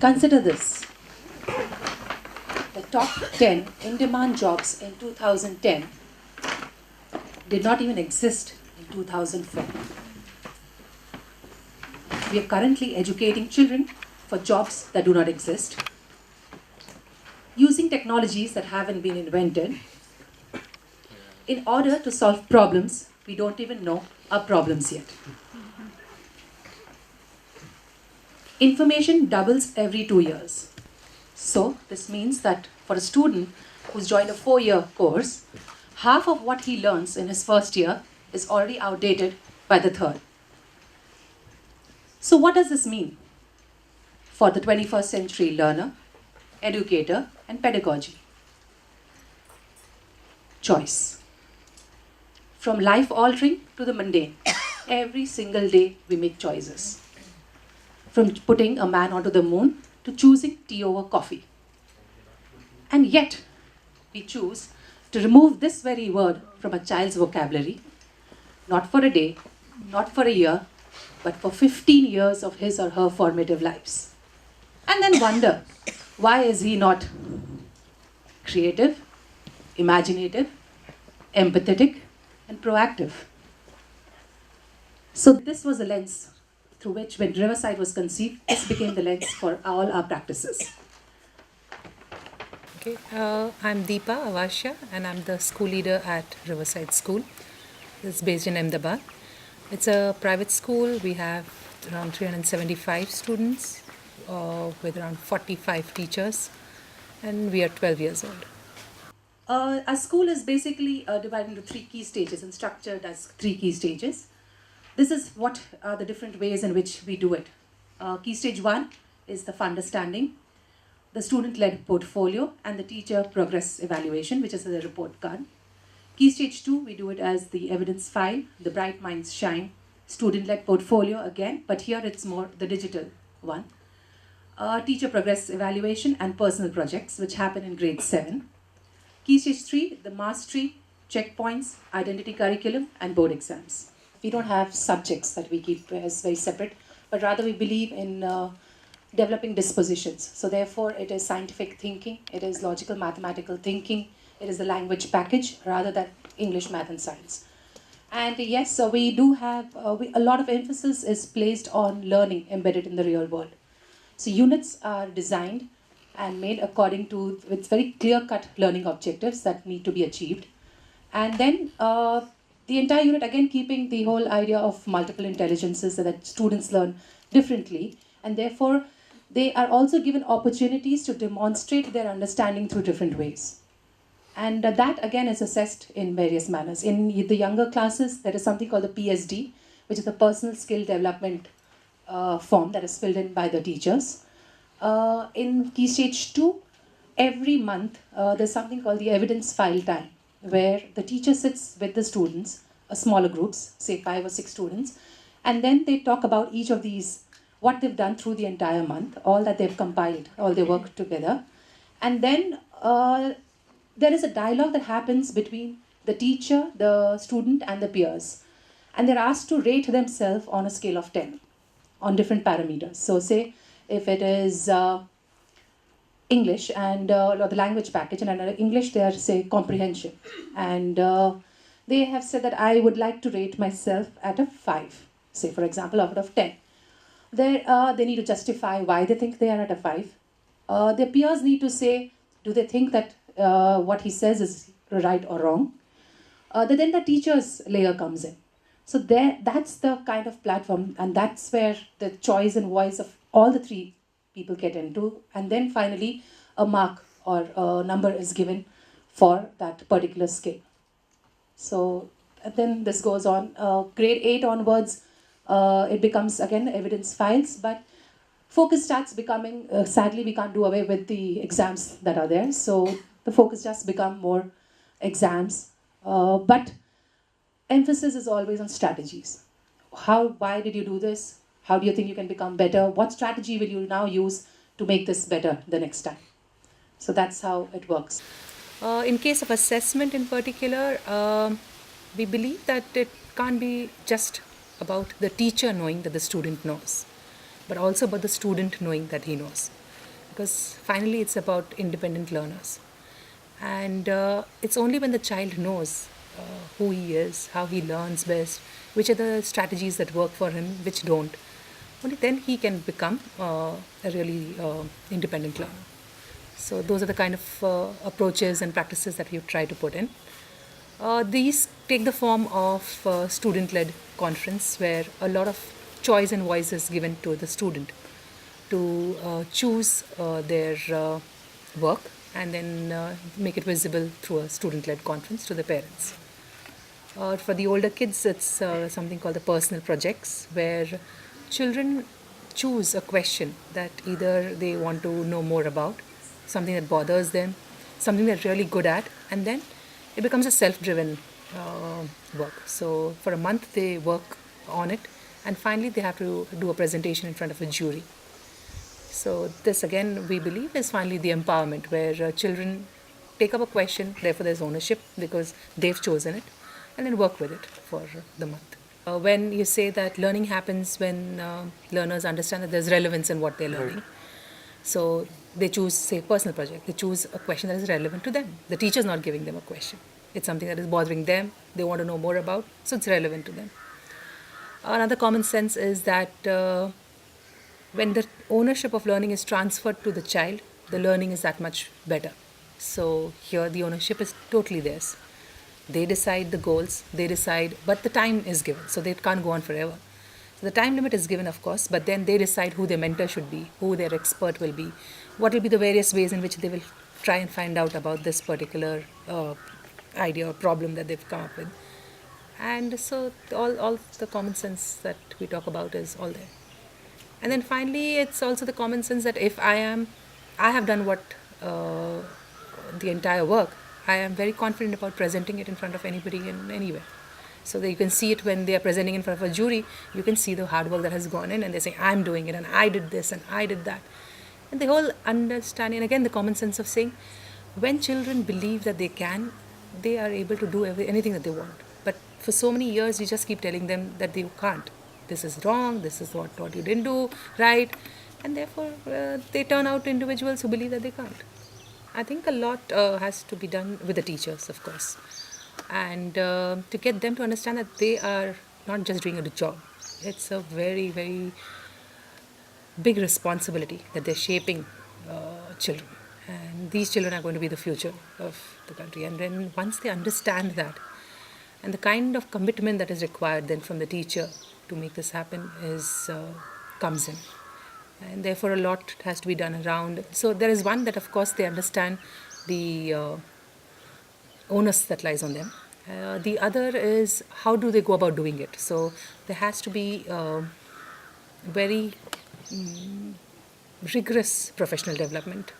Consider this. The top 10 in-demand jobs in 2010 did not even exist in 2004. We are currently educating children for jobs that do not exist, using technologies that haven't been invented, in order to solve problems we don't even know are problems yet. Information doubles every 2 years. So this means that for a student who's joined a 4-year course, half of what he learns in his first year is already outdated by the third. So what does this mean for the 21st century learner, educator, and pedagogy? Choice. From life-altering to the mundane, every single day we make choices. From putting a man onto the moon to choosing tea over coffee. And yet, we choose to remove this very word from a child's vocabulary, not for a day, not for a year, but for 15 years of his or her formative lives. And then wonder, why is he not creative, imaginative, empathetic, and proactive? So this was the lens through which, when Riverside was conceived, this became the lens for all our practices. Okay, I'm Deepa Avasya and I'm the school leader at Riverside School. It's based in Ahmedabad. It's a private school. We have around 375 students with around 45 teachers, and we are 12 years old. Our school is basically divided into 3 key stages and structured as 3 key stages. This is what are the different ways in which we do it. Key stage 1 is the understanding, the student-led portfolio, and the teacher progress evaluation, which is the report card. Key stage 2, we do it as the evidence file, the bright minds shine, student-led portfolio again, but here it's more the digital one. Teacher progress evaluation and personal projects, which happen in grade 7. Key stage 3, the mastery, checkpoints, identity curriculum, and board exams. We don't have subjects that we keep as very separate, but rather we believe in developing dispositions. So therefore, it is scientific thinking, it is logical mathematical thinking, it is the language package rather than English, math, and science. And yes, so we do have, a lot of emphasis is placed on learning embedded in the real world. So units are designed and made according to, with very clear-cut learning objectives that need to be achieved. And then the entire unit, again, keeping the whole idea of multiple intelligences so that students learn differently. And therefore, they are also given opportunities to demonstrate their understanding through different ways. And that, again, is assessed in various manners. In the younger classes, there is something called the PSD, which is the Personal Skill Development form that is filled in by the teachers. In Key Stage 2, every month, there's something called the evidence file time, where the teacher sits with the students, smaller groups, say 5 or 6 students, and then they talk about each of these, what they've done through the entire month, all that they've compiled, all their work together. And then there is a dialogue that happens between the teacher, the student, and the peers. And they're asked to rate themselves on a scale of 10 on different parameters. So say if it is English and or the language package, and under English they are, say, comprehension. And they have said that I would like to rate myself at a 5, say, for example, out of 10. They need to justify why they think they are at a 5. Their peers need to say, do they think that what he says is right or wrong? Then the teacher's layer comes in. So that's the kind of platform, and that's where the choice and voice of all the 3 people get into. And then finally, a mark or a number is given for that particular skill. So then this goes on. Grade 8 onwards, it becomes, again, evidence files, but focus starts becoming, sadly, we can't do away with the exams that are there. So the focus just become more exams. But emphasis is always on strategies. Why did you do this? How do you think you can become better? What strategy will you now use to make this better the next time? So that's how it works. In case of assessment in particular, we believe that it can't be just about the teacher knowing that the student knows, but also about the student knowing that he knows. because finally it's about independent learners. And it's only when the child knows who he is, how he learns best, which are the strategies that work for him, which don't, only then he can become a really independent learner. So those are the kind of approaches and practices that we try to put in. These take the form of student-led conference, where a lot of choice and voice is given to the student to choose their work, and then make it visible through a student-led conference to the parents. For the older kids, it's something called the personal projects, where children choose a question that either they want to know more about, something that bothers them, something they're really good at, and then it becomes a self-driven work. So for a month they work on it, and finally they have to do a presentation in front of a jury. So this again, we believe, is finally the empowerment, where children take up a question, therefore there's ownership because they've chosen it, and then work with it for the month. When you say that learning happens when learners understand that there's relevance in what they're learning. So they choose, say, personal project. They choose a question that is relevant to them. The teacher's not giving them a question. It's something that is bothering them. They want to know more about, so it's relevant to them. Another common sense is that when the ownership of learning is transferred to the child, the learning is that much better. So here the ownership is totally theirs. They decide the goals, they decide, but the time is given, so they can't go on forever. So the time limit is given, of course, but then they decide who their mentor should be, who their expert will be, what will be the various ways in which they will try and find out about this particular idea or problem that they've come up with. And so all the common sense that we talk about is all there. And then finally, it's also the common sense that if I have done what the entire work, I am very confident about presenting it in front of anybody and anywhere. So that you can see it when they are presenting in front of a jury, you can see the hard work that has gone in, and they say, I'm doing it, and I did this, and I did that. And the whole understanding, and again, the common sense of saying, when children believe that they can, they are able to do anything that they want. But for so many years, you just keep telling them that they can't. This is wrong, this is what you didn't do right, and therefore they turn out individuals who believe that they can't. I think a lot has to be done with the teachers, of course, and to get them to understand that they are not just doing a job. It's a very, very big responsibility that they're shaping children, and these children are going to be the future of the country. And then once they understand that, and the kind of commitment that is required then from the teacher to make this happen comes in. And therefore a lot has to be done around. So there is one that, of course, they understand the onus that lies on them. The other is how do they go about doing it. So there has to be very rigorous professional development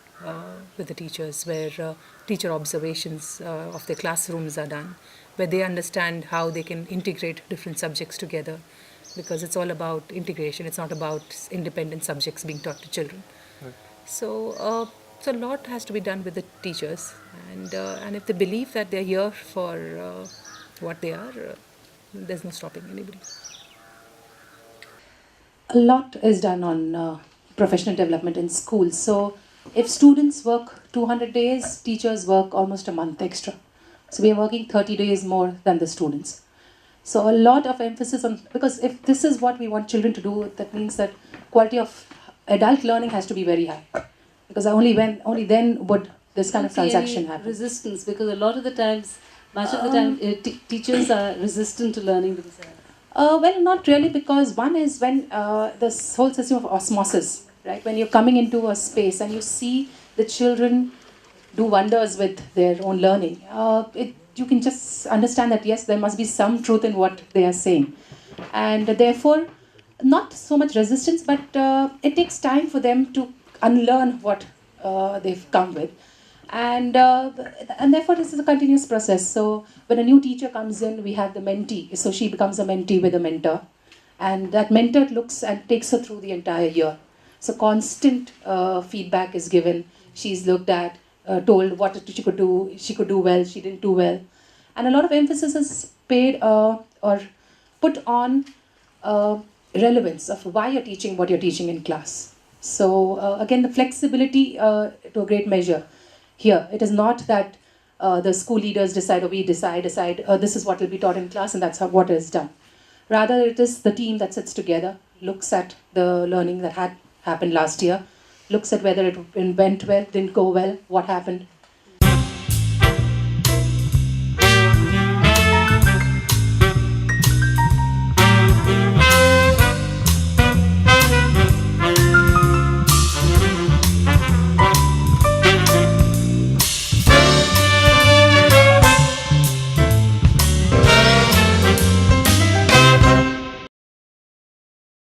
with the teachers, where teacher observations of their classrooms are done, where they understand how they can integrate different subjects together, because it's all about integration. It's not about independent subjects being taught to children. Right. So a lot has to be done with the teachers, and if they believe that they're here for what they are, there's no stopping anybody. A lot is done on professional development in schools. So if students work 200 days, teachers work almost a month extra. So we are working 30 days more than the students. So a lot of emphasis on, because if this is what we want children to do, that means that quality of adult learning has to be very high. Because only then would this kind of transaction happen. Resistance, because a lot of the times, much of the time, teachers are resistant to learning themselves. Well, not really, because one is when this whole system of osmosis, right? When you're coming into a space and you see the children do wonders with their own learning, you can just understand that yes, there must be some truth in what they are saying, and therefore not so much resistance, but it takes time for them to unlearn what they've come with, and therefore this is a continuous process. So when a new teacher comes in, we have the mentee, so she becomes a mentee with a mentor, and that mentor looks and takes her through the entire year. So constant feedback is given. She's looked at, told what she could do. She could do well, she didn't do well. And a lot of emphasis is paid or put on relevance of why you're teaching what you're teaching in class. So again, the flexibility to a great measure here. It is not that the school leaders decide or we decide this is what will be taught in class and that's what is done. Rather, it is the team that sits together, looks at the learning that had happened last year, looks at whether it went well, didn't go well, what happened,